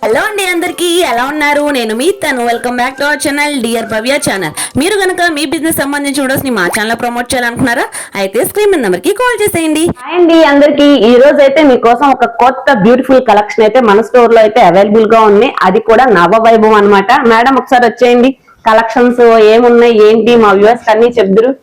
Hello అండి, అందరికీ ఎలా ఉన్నారు? నేను మీ తను. Welcome back to our channel dear Bhavya channel. మీరు కనుక మీ బిజినెస్ సంబంధించి వీడియోస్ ని మా ఛానల్ ప్రమోట్ చేయాలనుకున్నారా? అయితే స్క్రీన్ మీద నెంబర్ కి కాల్ చేసేయండి. హాయ్ అండి అందరికి. ఈ రోజు అయితే మీకోసం ఒక కొత్త బ్యూటిఫుల్ కలెక్షన్ అయితే మన స్టోర్ లో అయితే అవైలబుల్ గా ఉంది. అది కూడా నవవైభవం అన్నమాట. మేడం ఒకసారి వచ్చేయండి, కలెక్షన్స్ ఏమున్నాయి ఏంటి మా వ్యూవర్స్ అన్ని చెప్దురు.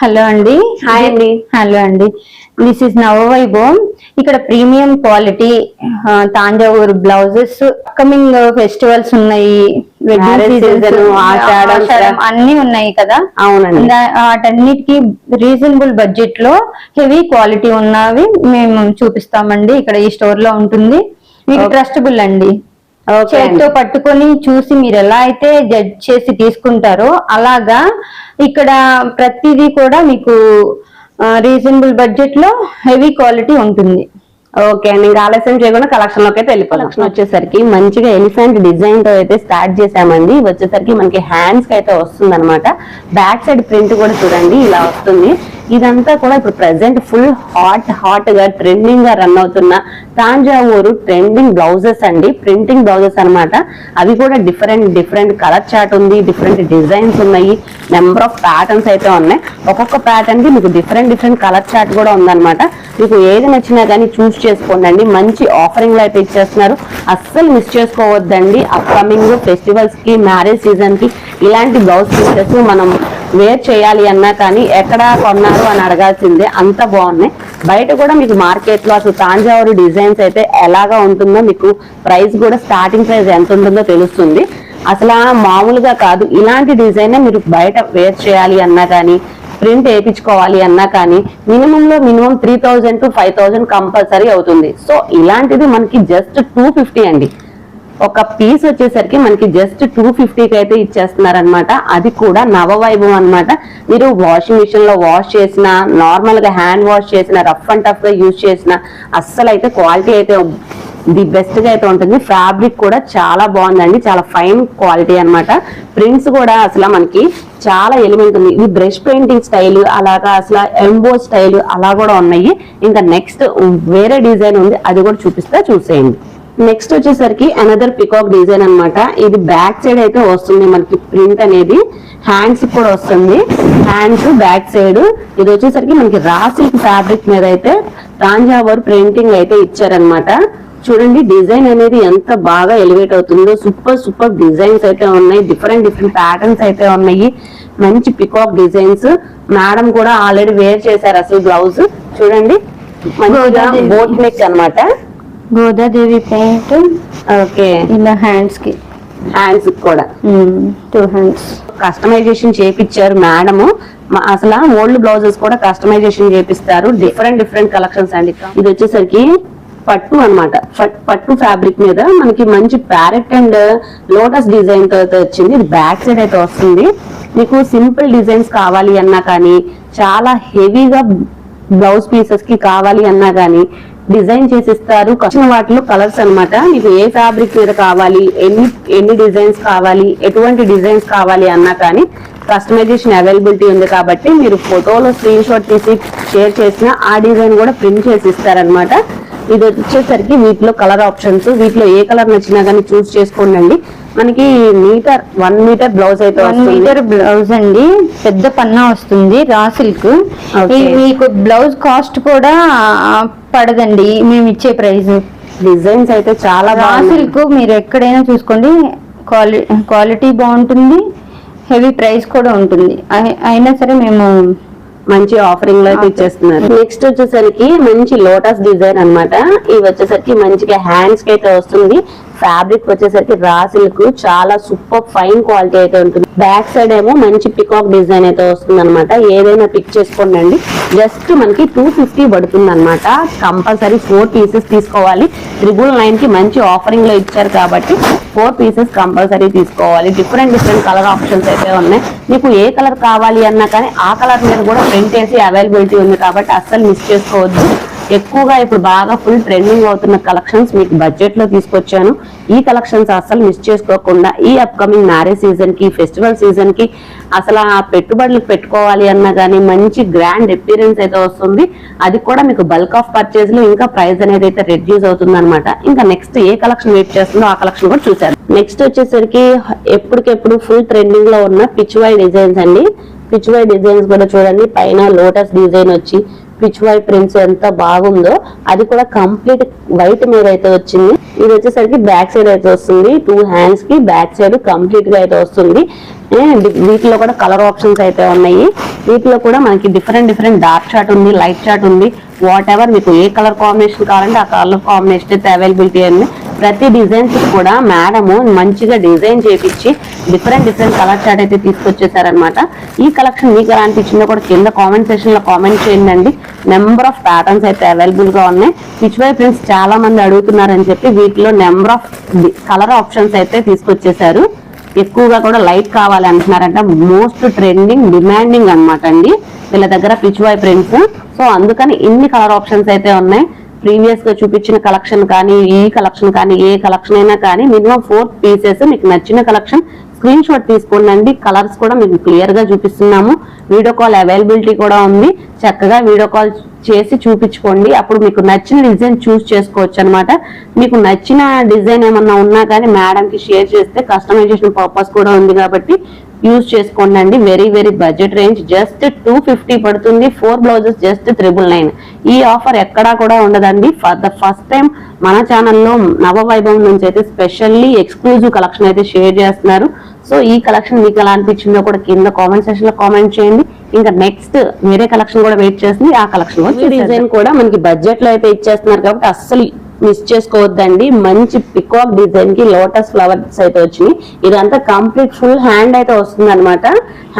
హలో అండి. హాయ్ అండి. హలో అండి. This is Navavaibhavam. ఇక్కడ premium quality Thanjavur blouses, upcoming festivals ఉన్నాయి, అన్ని ఉన్నాయి కదా. అవునండి. వాటన్నిటికి రీజనబుల్ బడ్జెట్ లో హెవీ క్వాలిటీ ఉన్నవి మేము చూపిస్తామండి. ఇక్కడ ఈ స్టోర్ లో ఉంటుంది. మీకు ట్రస్టబుల్ అండి. చేతితో పట్టుకొని చూసి మీరు ఎలా అయితే జడ్జ్ చేసి తీసుకుంటారో అలాగా ఇక్కడ ప్రతిదీ కూడా మీకు రీజనబుల్ బడ్జెట్ లో హెవీ క్వాలిటీ ఉంటుంది. ఓకే అండి, ఇంకా ఆలస్యం చేయకుండా కలెక్షన్ లోకి అయితే వెళ్ళిపోయి. కలెక్షన్ వచ్చేసరికి మంచిగా ఎలిఫెంట్ డిజైన్ తో అయితే స్టార్ట్ చేసామండి. వచ్చేసరికి మనకి హ్యాండ్స్ కి అయితే వస్తుంది అనమాట. బ్యాక్ సైడ్ ప్రింట్ కూడా చూడండి ఇలా వస్తుంది. ఇదంతా కూడా ఇప్పుడు ప్రెసెంట్ ఫుల్ హాట్ గా ట్రెండింగ్ గా రన్ అవుతున్న తాంజావూరు ట్రెండింగ్ బ్లౌజెస్ అండి. ప్రింటింగ్ బ్లౌజెస్ అనమాట. అవి కూడా డిఫరెంట్ కలర్ చార్ట్ ఉంది, డిఫరెంట్ డిజైన్స్ ఉన్నాయి, నెంబర్ ఆఫ్ ప్యాటర్న్స్ అయితే ఉన్నాయి. ఒక్కొక్క ప్యాటర్న్ కి మీకు డిఫరెంట్ కలర్ చార్ట్ కూడా ఉందన్నమాట. మీకు ఏది నచ్చినా కానీ చూస్ చేసుకోండి. మంచి ఆఫరింగ్ లో అయితే ఇచ్చేస్తున్నారు, అస్సలు మిస్ చేసుకోవద్దండి. అప్కమింగ్ ఫెస్టివల్స్ కి, మ్యారేజ్ సీజన్ కి ఇలాంటి బ్లౌజ్ పీసెస్ మనం వేర్ చేయాలి అన్నా కానీ ఎక్కడ కొన్నారు అని అడగాల్సిందే, అంత బాగున్నాయి. బయట కూడా మీకు మార్కెట్ లో అసలు తాంజావూరు డిజైన్స్ అయితే ఎలాగా ఉంటుందో, మీకు ప్రైస్ కూడా స్టార్టింగ్ ప్రైస్ ఎంత ఉంటుందో తెలుస్తుంది. అసలు మామూలుగా కాదు, ఇలాంటి డిజైన్ మీరు బయట వేర్ చేయాలి అన్నా కానీ, ప్రింట్ వేయించుకోవాలి అన్నా కానీ మినిమం 3000 to 5000 కంపల్సరీ అవుతుంది. సో ఇలాంటిది మనకి జస్ట్ 250 అండి. ఒక పీస్ వచ్చేసరికి మనకి జస్ట్ 250కి అయితే ఇచ్చేస్తున్నారనమాట. అది కూడా నవవైభవం అనమాట. మీరు వాషింగ్ మిషన్ లో వాష్ చేసిన, నార్మల్ గా హ్యాండ్ వాష్ చేసిన, రఫ్ అండ్ టఫ్ గా యూజ్ చేసిన అస్సలు అయితే క్వాలిటీ అయితే ది బెస్ట్ గా అయితే ఉంటుంది. ఫ్యాబ్రిక్ కూడా చాలా బాగుందండి, చాలా ఫైన్ క్వాలిటీ అనమాట. ప్రింట్స్ కూడా అసలు మనకి చాలా ఎలిమెంట్ ఉంది. ఇది బ్రష్ పెయింటింగ్ స్టైల్, అలాగా అసలు ఎంబో స్టైల్ అలా కూడా ఉన్నాయి. ఇంకా నెక్స్ట్ వేరే డిజైన్ ఉంది, అది కూడా చూసేయండి. నెక్స్ట్ వచ్చేసరికి అనదర్ పికాక్ డిజైన్ అనమాట. ఇది బ్యాక్ సైడ్ అయితే వస్తుంది మనకి ప్రింట్ అనేది, హ్యాండ్స్ కూడా వస్తుంది. హ్యాండ్స్ బ్యాక్ సైడ్ ఇది వచ్చేసరికి మనకి రా సిల్క్ ఫ్యాబ్రిక్ మీద అయితే తాంజావూరు ప్రింటింగ్ అయితే ఇచ్చారనమాట. చూడండి డిజైన్ అనేది ఎంత బాగా ఎలివేట్ అవుతుందో. సూపర్ డిజైన్స్ అయితే ఉన్నాయి, డిఫరెంట్ ప్యాటర్న్స్ అయితే ఉన్నాయి. మంచి పికాక్ డిజైన్స్. మేడం కూడా ఆల్రెడీ వేర్ చేశారు అసలు బ్లౌజ్. చూడండి మంచిగా బోట్ నెక్ అనమాట, గోదాదేవి పెయింట్. ఓకే, ఇలా హ్యాండ్స్ కూడా 2 హ్యాండ్స్ కస్టమైజేషన్ చేపించారు మేడం. అసలు ఓల్డ్ బ్లౌజెస్ కూడా కస్టమైజేషన్ చేపిస్తారు. డిఫరెంట్ కలెక్షన్స్ అండి. ఇది వచ్చేసరికి పట్టు అనమాట. పట్టు ఫ్యాబ్రిక్ మీద మనకి మంచి ప్యారెట్ అండ్ లోటస్ డిజైన్ తో అయితే వచ్చింది. ఇది బ్యాక్ సైడ్ అయితే వస్తుంది. మీకు సింపుల్ డిజైన్స్ కావాలి అన్నా కానీ, చాలా హెవీగా బ్లౌజ్ పీసెస్ కి కావాలి అన్నా కానీ డిజైన్ చేసిస్తారు. వచ్చిన వాటిలో కలర్స్ అనమాట. మీకు ఏ ఫ్యాబ్రిక్ మీద కావాలి, ఎన్ని డిజైన్స్ కావాలి, ఎటువంటి డిజైన్స్ కావాలి అన్నా కానీ కస్టమైజేషన్ అవైలబిలిటీ ఉంది. కాబట్టి మీరు ఫోటోలో స్క్రీన్ షాట్ తీసి షేర్ చేసిన ఆ డిజైన్ కూడా ప్రింట్ చేసి ఇస్తారనమాట. ఇది వచ్చేసరికి వీటిలో కలర్ ఆప్షన్స్, వీటిలో ఏ కలర్ నచ్చినా కానీ చూస్ చేసుకోండి. మనకి 1 మీటర్ బ్లౌజ్ అయితే 1 మీటర్ బ్లౌజ్ అండి. పెద్ద పన్నా వస్తుంది, రా సిల్క్. మీకు బ్లౌజ్ కాస్ట్ కూడా పడదండి మేము ఇచ్చే ప్రైస్. డిజైన్స్ అయితే చాలా రా సిల్క్ మీరు ఎక్కడైనా చూసుకోండి, క్వాలిటీ బాగుంటుంది, హెవీ ప్రైస్ కూడా ఉంటుంది. అయినా సరే మేము మంచి ఆఫరింగ్ లో అయితే ఇచ్చేస్తున్నారు. నెక్స్ట్ వచ్చేసరికి మంచి లోటస్ డిజైన్ అనమాట. ఇవి వచ్చేసరికి మంచిగా హ్యాండ్స్ కి అయితే వస్తుంది. ఫ్యాబ్రిక్ వచ్చేసరికి రా సిల్క్, చాలా సూపర్ ఫైన్ క్వాలిటీ అయితే ఉంటుంది. బ్యాక్ సైడ్ ఏమో మంచి పికాక్ డిజైన్ అయితే వస్తుంది అనమాట. ఏదైనా పిక్ చేసుకోండి. జస్ట్ మనకి 250 పడుతుంది అనమాట. కంపల్సరీ 4 పీసెస్ తీసుకోవాలి. 999 కి మంచి ఆఫరింగ్ లో ఇచ్చారు కాబట్టి 4 పీసెస్ కంపల్సరీ తీసుకోవాలి. డిఫరెంట్ కలర్ ఆప్షన్స్ అయితే ఉన్నాయి. మీకు ఏ కలర్ కావాలి అన్నా కానీ ఆ కలర్ మీద కూడా ప్రింట్ వేసి అవైలబిలిటీ ఉంది కాబట్టి అస్సలు మిస్ చేసుకోవద్దు. ఎక్కువగా ఇప్పుడు బాగా ఫుల్ ట్రెండింగ్ అవుతున్న కలెక్షన్స్ మీకు బడ్జెట్ లో తీసుకొచ్చాను. ఈ కలెక్షన్స్ అసలు మిస్ చేసుకోకుండా ఈ అప్కమింగ్ మ్యారేజ్ సీజన్ కి, ఫెస్టివల్ సీజన్ కి అసలు ఆ పెట్టుబడులు పెట్టుకోవాలి అన్నా కానీ మంచి గ్రాండ్ అపీరెన్స్ అయితే వస్తుంది. అది కూడా మీకు బల్క్ ఆఫ్ పర్చేజ్ లో ఇంకా ప్రైస్ అనేది అయితే రెడ్యూస్ అవుతుంది అనమాట. ఇంకా నెక్స్ట్ ఏ కలెక్షన్ వెయిట్ చేస్తుందో ఆ కలెక్షన్ కూడా చూసారు. నెక్స్ట్ వచ్చేసరికి ఎప్పటికెప్పుడు ఫుల్ ట్రెండింగ్ లో ఉన్న పిచ్వై డిజైన్స్ అండి. పిచ్వై డిజైన్స్ కూడా చూడండి, పైన లోటస్ డిజైన్ వచ్చి పిచ్వై ప్రింట్స్ ఎంత బాగుందో, అది కూడా కంప్లీట్ వైట్ మీద అయితే వచ్చింది. ఇది వచ్చేసరికి బ్యాక్ సైడ్ అయితే వస్తుంది, 2 హ్యాండ్స్ కి బ్యాక్ సైడ్ కంప్లీట్ గా అయితే వస్తుంది. వీటిలో కూడా కలర్ ఆప్షన్స్ అయితే ఉన్నాయి. వీటిలో కూడా మనకి డిఫరెంట్ డార్క్ చార్ట్ ఉంది, లైట్ చార్ట్ ఉంది. వాట్ ఎవర్ మీకు ఏ కలర్ కాంబినేషన్ కావాలంటే ఆ కలర్ కాంబినేషన్ అయితే అవైలబిలిటీ ఉంది. ప్రతి డిజైన్స్ కూడా మేడము మంచిగా డిజైన్ చేపించి డిఫరెంట్ కలర్ చార్ట్ అయితే తీసుకొచ్చేసారనమాట. ఈ కలెక్షన్ మీకు ఎలా అనిపించిందో కూడా కింద కామెంట్ సెక్షన్ లో కామెంట్ చేయండి. నెంబర్ ఆఫ్ ప్యాటర్న్స్ అయితే అవైలబుల్ గా ఉన్నాయి. పిచ్వై ప్రింట్స్ చాలా మంది అడుగుతున్నారని చెప్పి వీటిలో నెంబర్ ఆఫ్ కలర్ ఆప్షన్స్ అయితే తీసుకొచ్చేసారు. ఎక్కువగా కూడా లైట్ కావాలి అంటున్నారంట. మోస్ట్ ట్రెండింగ్ డిమాండింగ్ అనమాట అండి వీళ్ళ దగ్గర పిచ్వై ప్రింట్స్. సో అందుకని ఇన్ని కలర్ ఆప్షన్స్ అయితే ఉన్నాయి. ప్రీవియస్ గా చూపించిన కలెక్షన్ కానీ, ఈ కలెక్షన్ కానీ, ఏ కలెక్షన్ అయినా కానీ మినిమం 4 పీసెస్ మీకు నచ్చిన కలెక్షన్ స్క్రీన్ షాట్ తీసుకోండి. కలర్స్ కూడా మీకు క్లియర్ గా చూపిస్తున్నాము. వీడియో కాల్ అవైలబిలిటీ కూడా ఉంది. చక్కగా వీడియో కాల్ చేసి చూపించుకోండి. అప్పుడు మీకు నచ్చిన డిజైన్ చూస్ చేసుకోవచ్చు అనమాట. మీకు నచ్చిన డిజైన్ ఏమన్నా ఉన్నా కానీ మేడం కి షేర్ చేస్తే కస్టమైజేషన్ పర్పస్ కూడా ఉంది కాబట్టి యూజ్ చేసుకోండి. వెరీ బడ్జెట్ రేంజ్ జస్ట్ 250 పడుతుంది. 4 బ్లౌజెస్ జస్ట్ 999. ఈ ఆఫర్ ఎక్కడా కూడా ఉండదండి. ఫర్ ద ఫస్ట్ టైం మన ఛానల్లో నవవైభవం నుంచి అయితే స్పెషల్లీ ఎక్స్క్లూజివ్ కలెక్షన్ అయితే షేర్ చేస్తున్నారు. సో ఈ కలెక్షన్ మీకు ఎలా అనిపించిందో కూడా కింద కామెంట్ సెక్షన్ లో కామెంట్ చేయండి. ఇంకా నెక్స్ట్ వేరే కలెక్షన్ కూడా వెయిట్ చేస్తుంది. ఆ కలెక్షన్ డిజైన్ కూడా మనకి బడ్జెట్ లో అయితే ఇచ్చేస్తున్నారు కాబట్టి అస్సలు మిస్ చేసుకోవద్దండి. మంచి పికాక్ డిజైన్ కి లోటస్ ఫ్లవర్స్ అయితే వచ్చినాయి. ఇదంతా కంప్లీట్ ఫుల్ హ్యాండ్ అయితే వస్తుంది అనమాట.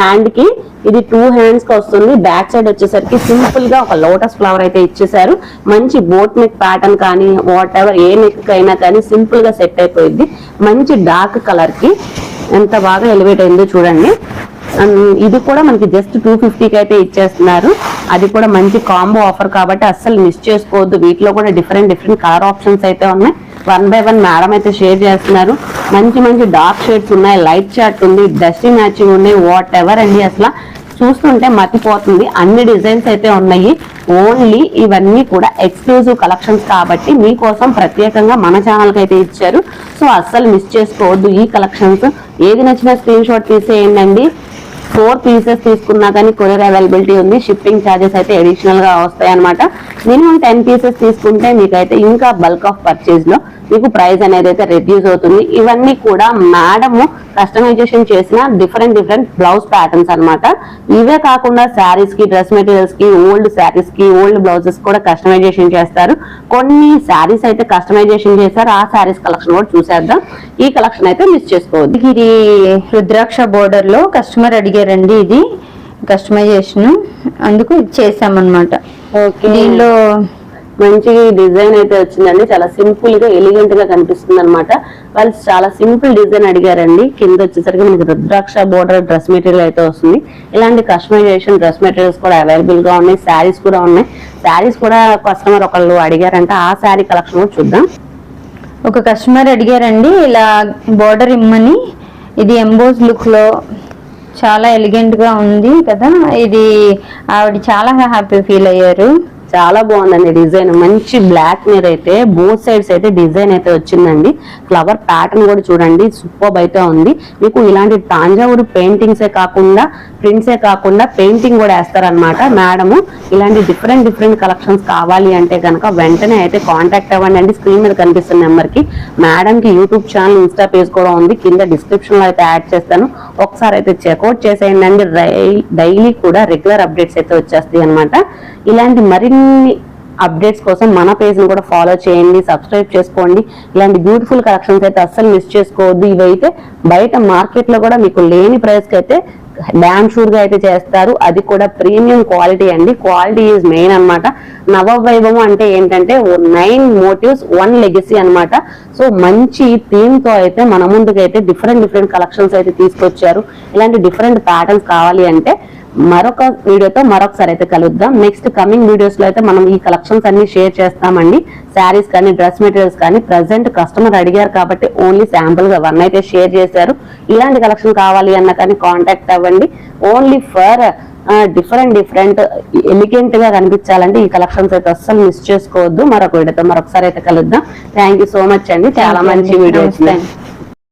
హ్యాండ్ కి ఇది 2 హ్యాండ్స్ కి వస్తుంది. బ్యాక్ సైడ్ వచ్చేసరికి సింపుల్ గా ఒక లోటస్ ఫ్లవర్ అయితే ఇచ్చేసారు. మంచి బోట్ నెక్ ప్యాటర్న్ కానీ వాట్ ఎవర్ ఏ నెక్ అయినా కానీ సింపుల్ గా సెట్ అయిపోయింది. మంచి డార్క్ కలర్ కి ఎంత బాగా ఎలివేట్ అయిందో చూడండి. ఇది కూడా మనకి జస్ట్ 250కి అయితే ఇచ్చేస్తున్నారు. అది కూడా మంచి కాంబో ఆఫర్ కాబట్టి అస్సలు మిస్ చేసుకోవద్దు. వీటిలో కూడా డిఫరెంట్ కలర్ ఆప్షన్స్ అయితే ఉన్నాయి. 1 by 1 మేడం అయితే షేర్ చేస్తున్నారు. మంచి డార్క్ షేడ్స్ ఉన్నాయి, లైట్ చార్ట్ ఉంది, డస్టీ మ్యాచింగ్ ఉన్నాయి. వాట్ ఎవర్ అండి అసలు చూస్తుంటే మతిపోతుంది. అన్ని డిజైన్స్ అయితే ఉన్నాయి. ఓన్లీ ఇవన్నీ కూడా ఎక్స్క్లూజివ్ కలెక్షన్స్ కాబట్టి మీకోసం ప్రత్యేకంగా మన ఛానల్ కి అయితే ఇచ్చారు. సో అస్సలు మిస్ చేసుకోవద్దు ఈ కలెక్షన్స్. ఏది నచ్చినా స్క్రీన్ షాట్ తీసేయండి. 4 పీసెస్ తీసుకున్నా కానీ కొరియర్ అవైలబిలిటీ ఉంది. షిప్పింగ్ ఛార్జెస్ అయితే అడిషనల్ గా వస్తాయి అనమాట. మినిమం 10 పీసెస్ తీసుకుంటే మీకైతే ఇంకా బల్క్ ఆఫ్ పర్చేజ్ లో మీకు ప్రైస్ అనేది అయితే రెడ్యూస్ అవుతుంది. ఇవన్నీ కూడా మేడము కస్టమైజేషన్ చేసిన డిఫరెంట్ బ్లౌజ్ ప్యాటర్న్స్ అన్నమాట. ఇవే కాకుండా శారీస్ కి, డ్రెస్ మెటీరియల్స్ కి, ఓల్డ్ శారీస్ కి, ఓల్డ్ బ్లౌజెస్ కూడా కస్టమైజేషన్ చేస్తారు. కొన్ని శారీస్ అయితే కస్టమైజేషన్ చేశారు. ఆ శారీస్ కలెక్షన్ కూడా చూసేద్దాం. ఈ కలెక్షన్ అయితే మిస్ చేసుకోవద్దు. ఇది రుద్రాక్ష బోర్డర్ లో కస్టమర్ అడిగారండి. ఇది కస్టమైజేషన్ అందుకు ఇది చేసామన్నమాట. ఓకే, దీనిలో మంచి డిజైన్ అయితే వచ్చిందండి. చాలా సింపుల్ గా ఎలిగెంట్ గా కనిపిస్తుంది అనమాట. వాళ్ళు చాలా సింపుల్ డిజైన్ అడిగారండి. కింద వచ్చేసరికి మనకి రుద్రాక్ష బోర్డర్ డ్రెస్ మెటీరియల్ అయితే వస్తుంది. ఇలాంటి కస్టమైజేషన్ డ్రెస్ మెటీరియల్స్ కూడా అవైలబుల్ గా ఉన్నాయి. శారీస్ కూడా ఉన్నాయి. శారీస్ కూడా కస్టమర్ ఒకళ్ళు అడిగారంట. ఆ శారీ కలెక్షన్ కూడా చూద్దాం. ఒక కస్టమర్ అడిగారండి ఇలా బోర్డర్ ఇమ్మని. ఇది ఎంబోజ్ లుక్ లో చాలా ఎలిగెంట్ గా ఉంది కదా. ఇది ఆవిడ చాలా హ్యాపీ ఫీల్ అయ్యారు. చాలా బాగుందండి డిజైన్. మంచి బ్లాక్ మీద అయితే బోత్ సైడ్స్ అయితే డిజైన్ అయితే వచ్చిందండి. ఫ్లవర్ ప్యాటర్న్ కూడా చూడండి సూపర్ అయితే ఉంది. మీకు ఇలాంటి తాంజావూరు పెయింటింగ్సే కాకుండా ప్రింట్సే కాకుండా పెయింటింగ్ కూడా వేస్తారనమాట మేడము. ఇలాంటి డిఫరెంట్ కలెక్షన్స్ కావాలి అంటే కనుక వెంటనే అయితే కాంటాక్ట్ అవ్వండి అండి. స్క్రీన్ మీద కనిపిస్తున్న నెంబర్ కి. మేడం కి యూట్యూబ్ ఛానల్, ఇన్స్టా పేజ్ కూడా ఉంది. కింద డిస్క్రిప్షన్ లో అయితే యాడ్ చేస్తాను. ఒకసారి అయితే చెక్అవుట్ చేసేయండి అండి. డైలీ కూడా రెగ్యులర్ అప్డేట్స్ అయితే వచ్చేస్తాయి అనమాట. ఇలాంటి మరిన్ని అప్డేట్స్ కోసం మన పేజ్ ని కూడా ఫాలో చేయండి, సబ్స్క్రైబ్ చేసుకోండి. ఇలాంటి బ్యూటిఫుల్ కలెక్షన్స్ అయితే అస్సలు మిస్ చేసుకోవద్దు. ఇవైతే బయట మార్కెట్ లో కూడా మీకు లేని ప్రైస్ కి అయితే డామ్ షూర్ గా అయితే చేస్తారు. అది కూడా ప్రీమియం క్వాలిటీ అండి. క్వాలిటీ ఈజ్ మెయిన్ అనమాట. నవవైభవం అంటే ఏంటంటే 9 మోటివ్స్ 1 లెగసీ అనమాట. సో మంచి థీమ్ తో అయితే మన ముందుకైతే డిఫరెంట్ కలెక్షన్స్ అయితే తీసుకొచ్చారు. ఇలాంటి డిఫరెంట్ ప్యాటర్న్స్ కావాలి అంటే మరొక వీడియోతో మరొకసారి అయితే కలుద్దాం. నెక్స్ట్ కమింగ్ వీడియోస్ లో అయితే మనం ఈ కలెక్షన్స్ అన్ని షేర్ చేస్తామండి. శారీస్ కానీ డ్రెస్ మెటీరియల్స్ కానీ ప్రజెంట్ కస్టమర్ అడిగారు కాబట్టి ఓన్లీ శాంపుల్ గా 1 అయితే షేర్ చేశారు. ఇలాంటి కలెక్షన్ కావాలి అన్న కానీ కాంటాక్ట్ అవ్వండి. ఓన్లీ ఫర్ డిఫరెంట్ ఎలిగెంట్ గా కనిపించాలంటే ఈ కలెక్షన్స్ అయితే అస్సలు మిస్ చేసుకోవద్దు. మరొక వీడియోతో మరొకసారి అయితే కలుద్దాం. థ్యాంక్ యూ సో మచ్ అండి, చాలా మంచి వీడియో వచ్చింది.